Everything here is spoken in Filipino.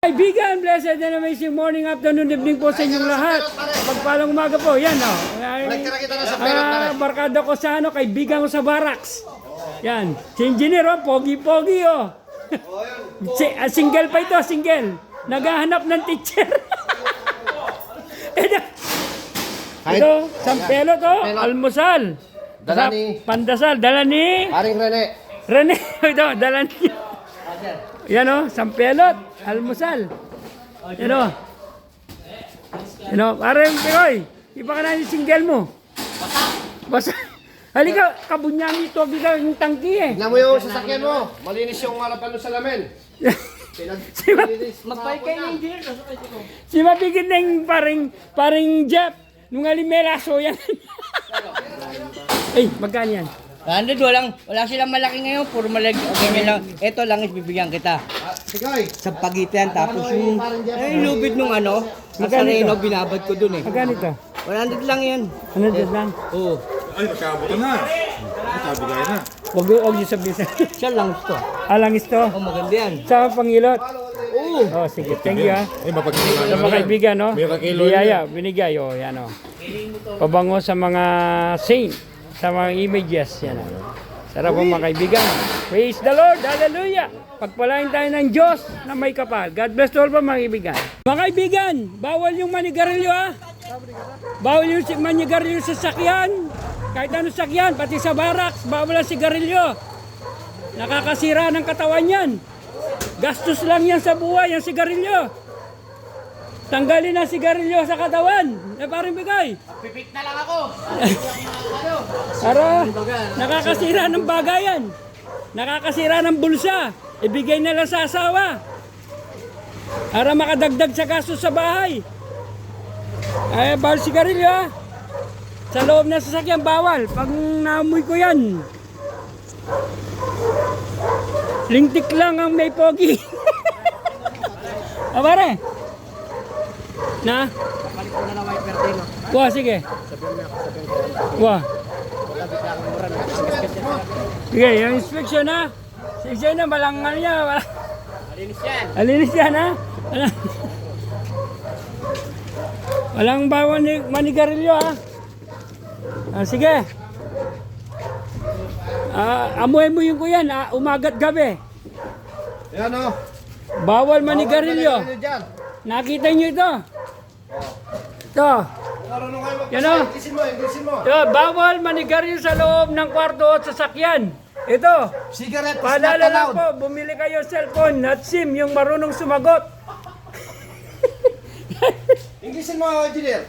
Kaibigan, blessed and amazing morning, afternoon, evening po sa inyong lahat. Pagpalang umaga po, yan o. Barkada ko sa ano, kaibigan ko sa barracks. Yan, si engineer o, pogi-pogi o. Single pa ito, single. Naghahanap ng teacher. Ito, sampelo to, almusal. Dala ni Pandasal, dala ni Paring Rene. Rene, ito, dala ni. Yan o, sampelot, almusal. Yan o. Yan o, parang Pinoy, iba ka na yung single mo. Basta. Halika, kabunyang ito, bigaw yung tangki eh. Tignan mo yung sasakyan mo. Malinis yung harapan ng salamin. Magpay kayo ng engineer. Si mabigit na yung paring Jeff. Nung alimelaso yan. Ay, magkano yan? Andun, wala silang malaki ngayon, puro malaki. Okay lang, ito lang is bibigyan kita. Sigay. Sa pagitan, tapos yung lubid nung ano, sa Reno, binabad ko dun eh. Magkano ito? 100 lang yan. Ano dyan lang? Oo. Ay, nagkabutan na. Nagkabigay na. Huwag niyo sabihin sa... Siya lang ito. Alangis to. Oh, maganda yan. Sa pangilot. Oo. Oh, sige. Thank you ha. Ay, mapagkakilala Sa mga kaibigan, no? May kakilo Biyaya, binigay. Oh, yan o. Pabango sa mga saint, sa mga images. Yan o. Sarap po mga kaibigan. Praise the Lord. Hallelujah. Pagpalain tayo ng Diyos na may kapal. God bless all po mga kaibigan. Mga kaibigan, bawal yung manigarilyo ha. Bawal yung manigarilyo sa sakyan. Kahit ano sakyan, pati sa barracks, bawal ang sigarilyo. Nakakasira ng katawan yan. Gastos lang yan sa buhay, yung sigarilyo. Tanggalin ang sigarilyo sa katawan. Parang bigay. Pipik na lang ako. Para nakakasira ng bagayan. Nakakasira ng bulsa. Ibigay na lang sa asawa. Para makadagdag sa gastos sa bahay. Ay, bawal sigarilyo ha. Sa loob ng sasakyan, bawal. Pag naamoy ko yan, lintik lang ang may pogi. Pare. Na? Kapalit ko na ng white pertino. Wah, sige. Wah. Sige, yung inspection ha. Sige na, malangan niya. Malinis yan. Alinis yan ha. Walang bawal ni manigarilyo ha. Sige. Amuhin mo yung kuyan, umagat gabi. Yan o. Bawal manigarilyo. Nakita nyo ito? Ito. Marunong kayo Yan o. Inglesin mo, inglesin mo. Ito, bawal manigarilyo sa loob ng kwarto at sasakyan. Ito. Cigarette is not Paalala lang allowed. po, bumili kayo cellphone at SIM yung marunong sumagot. Inglesin mo, engineer.